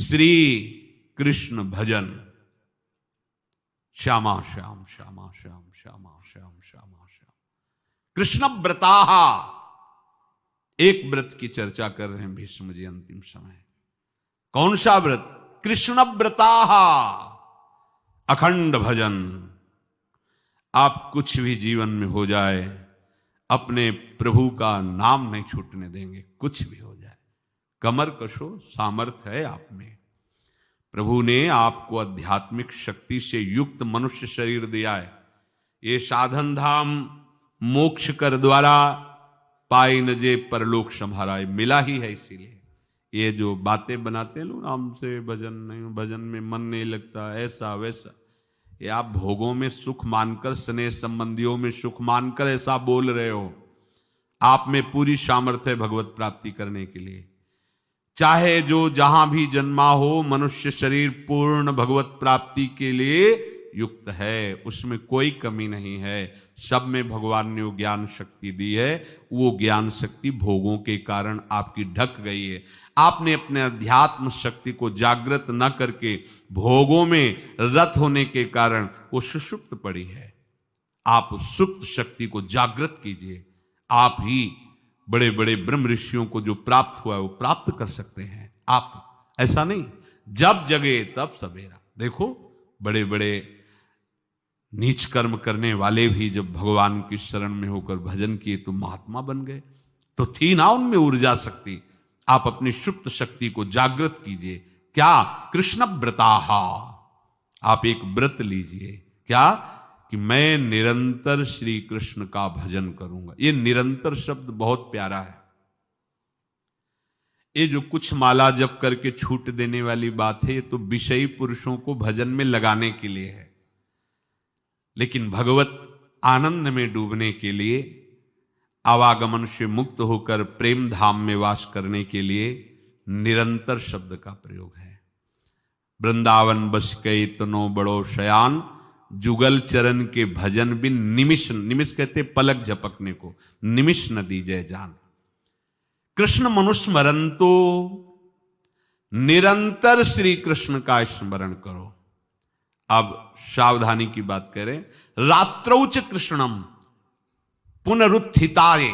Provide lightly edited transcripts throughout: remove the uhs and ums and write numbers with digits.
श्री कृष्ण भजन। श्यामा श्याम श्यामा श्याम श्यामा श्याम श्यामा श्याम। कृष्ण व्रताः, एक व्रत की चर्चा कर रहे हैं भीष्म जी अंतिम समय। कौन सा व्रत? कृष्ण व्रताः, अखंड भजन। आप कुछ भी जीवन में हो जाए, अपने प्रभु का नाम नहीं छूटने देंगे, कुछ भी हो जाए। कमर कशो, सामर्थ्य है आप में। प्रभु ने आपको आध्यात्मिक शक्ति से युक्त मनुष्य शरीर दिया है। ये साधन धाम मोक्ष कर द्वारा पाई न जे परलोक संभारा, मिला ही है। इसीलिए ये जो बातें बनाते हैं लोग, नाम से भजन नहीं, भजन में मन नहीं लगता, ऐसा वैसा, ये आप भोगों में सुख मानकर, स्नेह संबंधियों में सुख मानकर ऐसा बोल रहे हो। आप में पूरी सामर्थ्य है भगवत प्राप्ति करने के लिए। चाहे जो जहां भी जन्मा हो, मनुष्य शरीर पूर्ण भगवत प्राप्ति के लिए युक्त है, उसमें कोई कमी नहीं है। सब में भगवान ने वो ज्ञान शक्ति दी है। वो ज्ञान शक्ति भोगों के कारण आपकी ढक गई है। आपने अपने अध्यात्म शक्ति को जागृत न करके भोगों में रत होने के कारण वो सुषुप्त पड़ी है। आप सुप्त शक्ति को जागृत कीजिए। आप ही बड़े बड़े ब्रह्म ऋषियों को जो प्राप्त हुआ है वो प्राप्त कर सकते हैं। आप ऐसा नहीं, जब जगे तब सवेरा। देखो बड़े बड़े नीच कर्म करने वाले भी जब भगवान की शरण में होकर भजन किए तो महात्मा बन गए। तो थी ना उनमें ऊर्जा शक्ति। आप अपनी सुप्त शक्ति को जागृत कीजिए। क्या? कृष्ण व्रताः। आप एक व्रत लीजिए। क्या? कि मैं निरंतर श्री कृष्ण का भजन करूंगा। ये निरंतर शब्द बहुत प्यारा है। ये जो कुछ माला जप करके छूट देने वाली बात है, ये तो विषयी पुरुषों को भजन में लगाने के लिए है। लेकिन भगवत आनंद में डूबने के लिए, आवागमन से मुक्त होकर प्रेम धाम में वास करने के लिए निरंतर शब्द का प्रयोग है। वृंदावन बस के इतनो बड़ो शयान, जुगल चरण के भजन बिन निमिष, निमिष कहते पलक झपकने को, निमिष न दीजय जान। कृष्ण मनुस्मरंतो, निरंतर श्री कृष्ण का स्मरण करो। अब सावधानी की बात करें। रात्रौच कृष्णम पुनरुत्थिताय,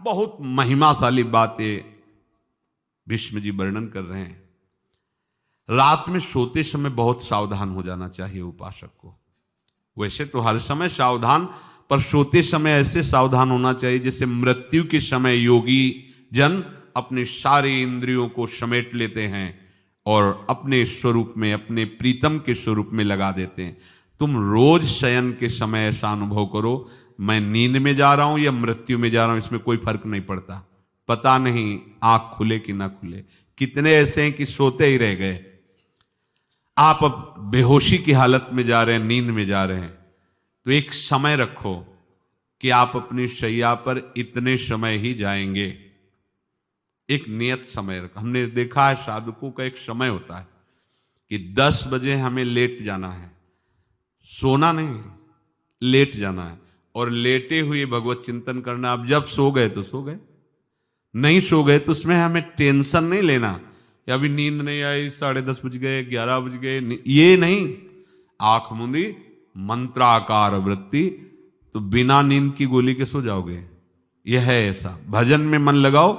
बहुत महिमाशाली बातें भीष्म जी वर्णन कर रहे हैं। रात में सोते समय बहुत सावधान हो जाना चाहिए उपासक को। वैसे तो हर समय सावधान, पर सोते समय ऐसे सावधान होना चाहिए जैसे मृत्यु के समय योगी जन अपने सारे इंद्रियों को समेट लेते हैं और अपने स्वरूप में, अपने प्रीतम के स्वरूप में लगा देते हैं। तुम रोज शयन के समय ऐसा अनुभव करो, मैं नींद में जा रहा हूं या मृत्यु में जा रहा हूं, इसमें कोई फर्क नहीं पड़ता। पता नहीं आंख खुले कि ना खुले। कितने ऐसे हैं कि सोते ही रह गए। आप अब बेहोशी की हालत में जा रहे हैं, नींद में जा रहे हैं, तो एक समय रखो कि आप अपनी शैया पर इतने समय ही जाएंगे। एक नियत समय रखो। हमने देखा है साधुकों का एक समय होता है कि 10 बजे हमें लेट जाना है, सोना नहीं, लेट जाना है, और लेटे हुए भगवत चिंतन करना। अब जब सो गए तो सो गए, नहीं सो गए तो उसमें हमें टेंशन नहीं लेना। या अभी नींद नहीं आई, 10:30 बज गए, 11 बज गए, ये नहीं। आंख मूंदी, मंत्राकार वृत्ति, तो बिना नींद की गोली के सो जाओगे। यह है ऐसा। भजन में मन लगाओ,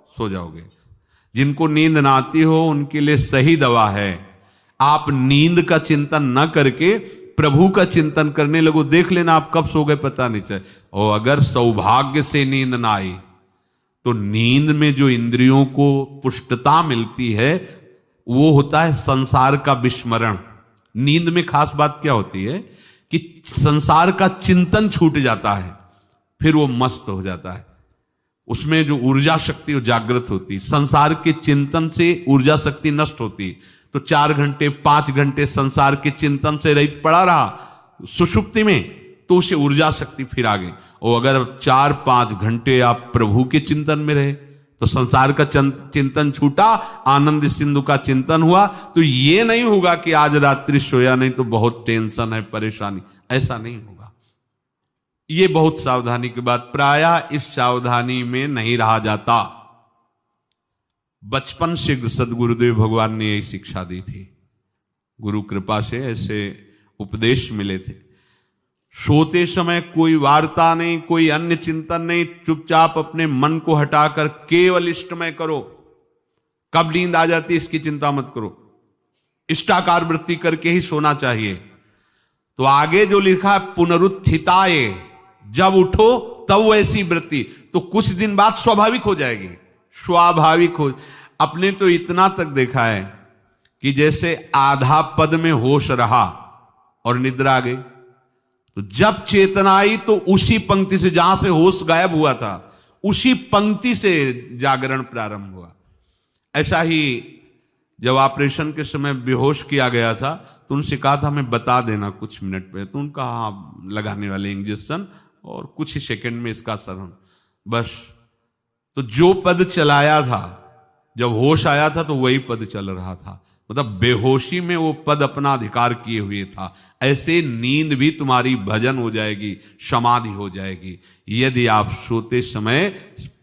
सो जाओगे। जिनको नींद ना आती हो उनके लिए सही दवा है, आप नींद का चिंतन न करके प्रभु का चिंतन करने लगो। देख लेना आप कब सो गए पता नहीं चले। और अगर सौभाग्य से नींद ना आई तो नींद में जो इंद्रियों को पुष्टता मिलती है वो होता है संसार का विस्मरण। नींद में खास बात क्या होती है कि संसार का चिंतन छूट जाता है, फिर वो मस्त हो जाता है। उसमें जो ऊर्जा शक्ति वो जागृत होती। संसार के चिंतन से ऊर्जा शक्ति नष्ट होती, तो 4 घंटे 5 घंटे संसार के चिंतन से रहित पड़ा रहा सुषुप्ति में, तो उसे ऊर्जा शक्ति फिर आ गई। और अगर 4-5 घंटे आप प्रभु के चिंतन में रहे तो संसार का चिंतन छूटा, आनंद सिंधु का चिंतन हुआ। तो ये नहीं होगा कि आज रात्रि सोया नहीं तो बहुत टेंशन है, परेशानी, ऐसा नहीं होगा। ये बहुत सावधानी की बात। प्रायः इस सावधानी में नहीं रहा जाता। बचपन से सदगुरुदेव भगवान ने यही शिक्षा दी थी, गुरु कृपा से ऐसे उपदेश मिले थे। सोते समय कोई वार्ता नहीं, कोई अन्य चिंतन नहीं, चुपचाप अपने मन को हटाकर केवल इष्टमय करो। कब नींद आ जाती है इसकी चिंता मत करो, इष्टाकार वृत्ति करके ही सोना चाहिए। तो आगे जो लिखा है पुनरुत्थिताय, जब उठो तब वैसी वृत्ति, तो कुछ दिन बाद स्वाभाविक हो जाएगी, स्वाभाविक हो। अपने तो इतना तक देखा है कि जैसे आधा पद में होश रहा और निद्रा आ गई, तो जब चेतना आई तो उसी पंक्ति से, जहां से होश गायब हुआ था, उसी पंक्ति से जागरण प्रारंभ हुआ। ऐसा ही जब ऑपरेशन के समय बेहोश किया गया था तो उनसे कहा था हमें बता देना कुछ मिनट पे, तो उनका हाँ लगाने वाले इंजेक्शन और कुछ ही सेकंड में इसका असर, बस। तो जो पद चलाया था, जब होश आया था तो वही पद चल रहा था, मतलब बेहोशी में वो पद अपना अधिकार किए हुए था। ऐसे नींद भी तुम्हारी भजन हो जाएगी, समाधि हो जाएगी, यदि आप सोते समय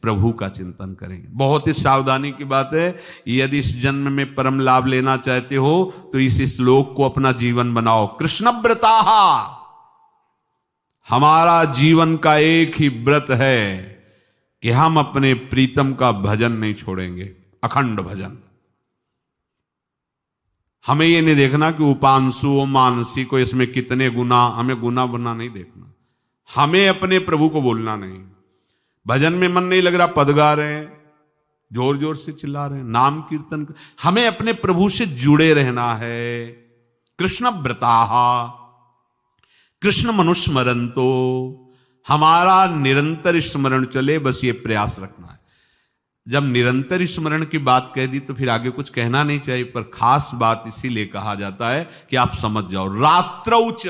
प्रभु का चिंतन करेंगे। बहुत ही सावधानी की बात है, यदि इस जन्म में परम लाभ लेना चाहते हो तो इस श्लोक को अपना जीवन बनाओ। कृष्ण व्रताः, हमारा जीवन का एक ही व्रत है कि हम अपने प्रीतम का भजन नहीं छोड़ेंगे, अखंड भजन। हमें ये नहीं देखना कि उपांशु मानसी को इसमें कितने गुना, हमें गुना बना नहीं देखना। हमें अपने प्रभु को बोलना नहीं। भजन में मन नहीं लग रहा, पद गा रहे हैं, जोर जोर से चिल्ला रहे हैं, नाम कीर्तन हमें अपने प्रभु से जुड़े रहना है। कृष्ण व्रताः, कृष्ण मनुस्मरन्तो, हमारा निरंतर स्मरण चले, बस ये प्रयास रखना है। जब निरंतर स्मरण की बात कह दी तो फिर आगे कुछ कहना नहीं चाहिए, पर खास बात इसीलिए कहा जाता है कि आप समझ जाओ। रात्रौच,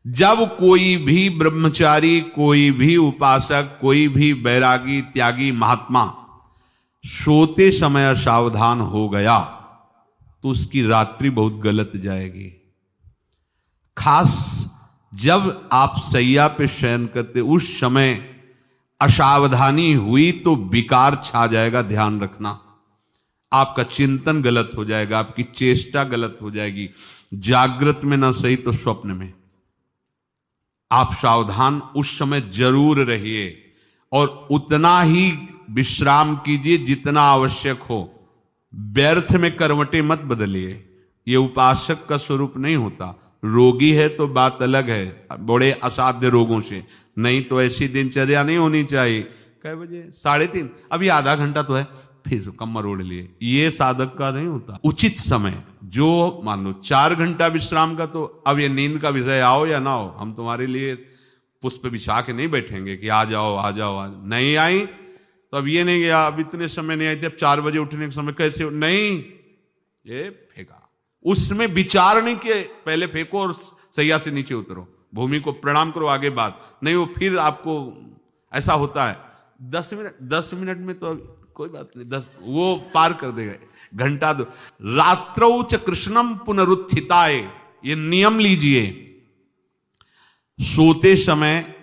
जब कोई भी ब्रह्मचारी, कोई भी उपासक, कोई भी बैरागी त्यागी महात्मा सोते समय सावधान हो गया तो उसकी रात्रि बहुत गलत जाएगी। खास जब आप सैया पे शयन करते उस समय असावधानी हुई तो विकार छा जाएगा, ध्यान रखना। आपका चिंतन गलत हो जाएगा, आपकी चेष्टा गलत हो जाएगी, जागृत में ना सही तो स्वप्न में। आप सावधान उस समय जरूर रहिए और उतना ही विश्राम कीजिए जितना आवश्यक हो। व्यर्थ में करवटें मत बदलिए, ये उपासक का स्वरूप नहीं होता। रोगी है तो बात अलग है, बड़े असाध्य रोगों से, नहीं तो ऐसी दिनचर्या नहीं होनी चाहिए। कै बजे? 3:30, अभी आधा घंटा तो है, फिर कमर ओढ़ लिए, ये साधक का नहीं होता। उचित समय, जो मान लो 4 घंटा विश्राम का, तो अब ये नींद का विषय आओ या ना हो, हम तुम्हारे लिए पुष्प बिछा के नहीं बैठेंगे कि आ जाओ आ जाओ आ जाओ। नहीं आई तो अब ये नहीं गया, अब इतने समय नहीं आई थी, अब 4 बजे उठने के समय कैसे नहीं, ये फेंका। उसमें विचार नहीं किए, पहले फेंको और सैया से नीचे उतरो, भूमि को प्रणाम करो, आगे बात नहीं। वो फिर आपको ऐसा होता है 10 मिनट में तो कोई बात नहीं, 10 वो पार कर देगा, घंटा दो। रात्रौ च कृष्णम पुनरुत्थिताय, ये नियम लीजिए। सोते समय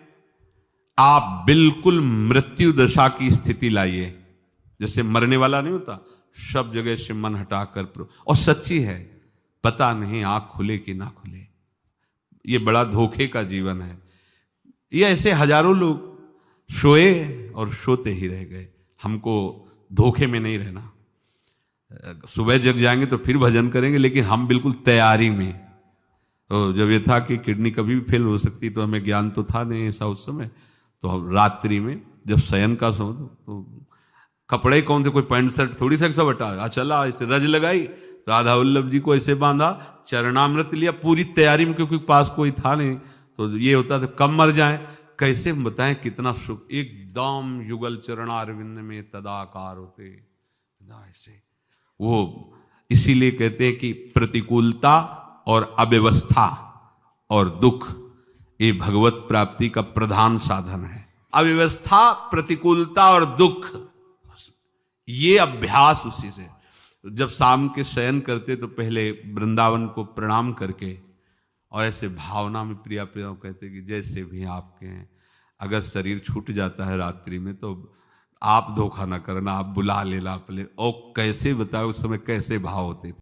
आप बिल्कुल मृत्यु दशा की स्थिति लाइए, जैसे मरने वाला नहीं होता, सब जगह से मन हटाकर। और सच्ची है, पता नहीं आंख खुले कि ना खुले, ये बड़ा धोखे का जीवन है। ये ऐसे हजारों लोग सोए और सोते ही रह गए। हमको धोखे में नहीं रहना। सुबह जग जाएंगे तो फिर भजन करेंगे, लेकिन हम बिल्कुल तैयारी में। तो जब ये था कि किडनी कभी भी फेल हो सकती, तो हमें ज्ञान तो था नहीं ऐसा उस समय, तो हम रात्रि में जब शयन का समय, तो कपड़े कौन थे, कोई पैंट शर्ट थोड़ी था, सब हटा चला, ऐसे रज लगाई, राधा वल्लभ जी को ऐसे बांधा, चरणामृत लिया, पूरी तैयारी में, क्योंकि पास कोई था नहीं। तो ये होता था कब मर जाए, कैसे बताएं कितना सुख, एकदम युगल चरणारविंद में तदाकार होते ऐसे। वो इसीलिए कहते हैं कि प्रतिकूलता और अव्यवस्था और दुख ये भगवत प्राप्ति का प्रधान साधन है। अव्यवस्था, प्रतिकूलता और दुख, ये अभ्यास उसी से। जब शाम के शयन करते तो पहले वृंदावन को प्रणाम करके और ऐसे भावना में प्रिया प्रिया कहते कि जैसे भी आपके हैं, अगर शरीर छूट जाता है रात्रि में तो आप धोखा ना करना, आप बुला लेना अपने। और कैसे बताओ उस समय कैसे भाव होते थे।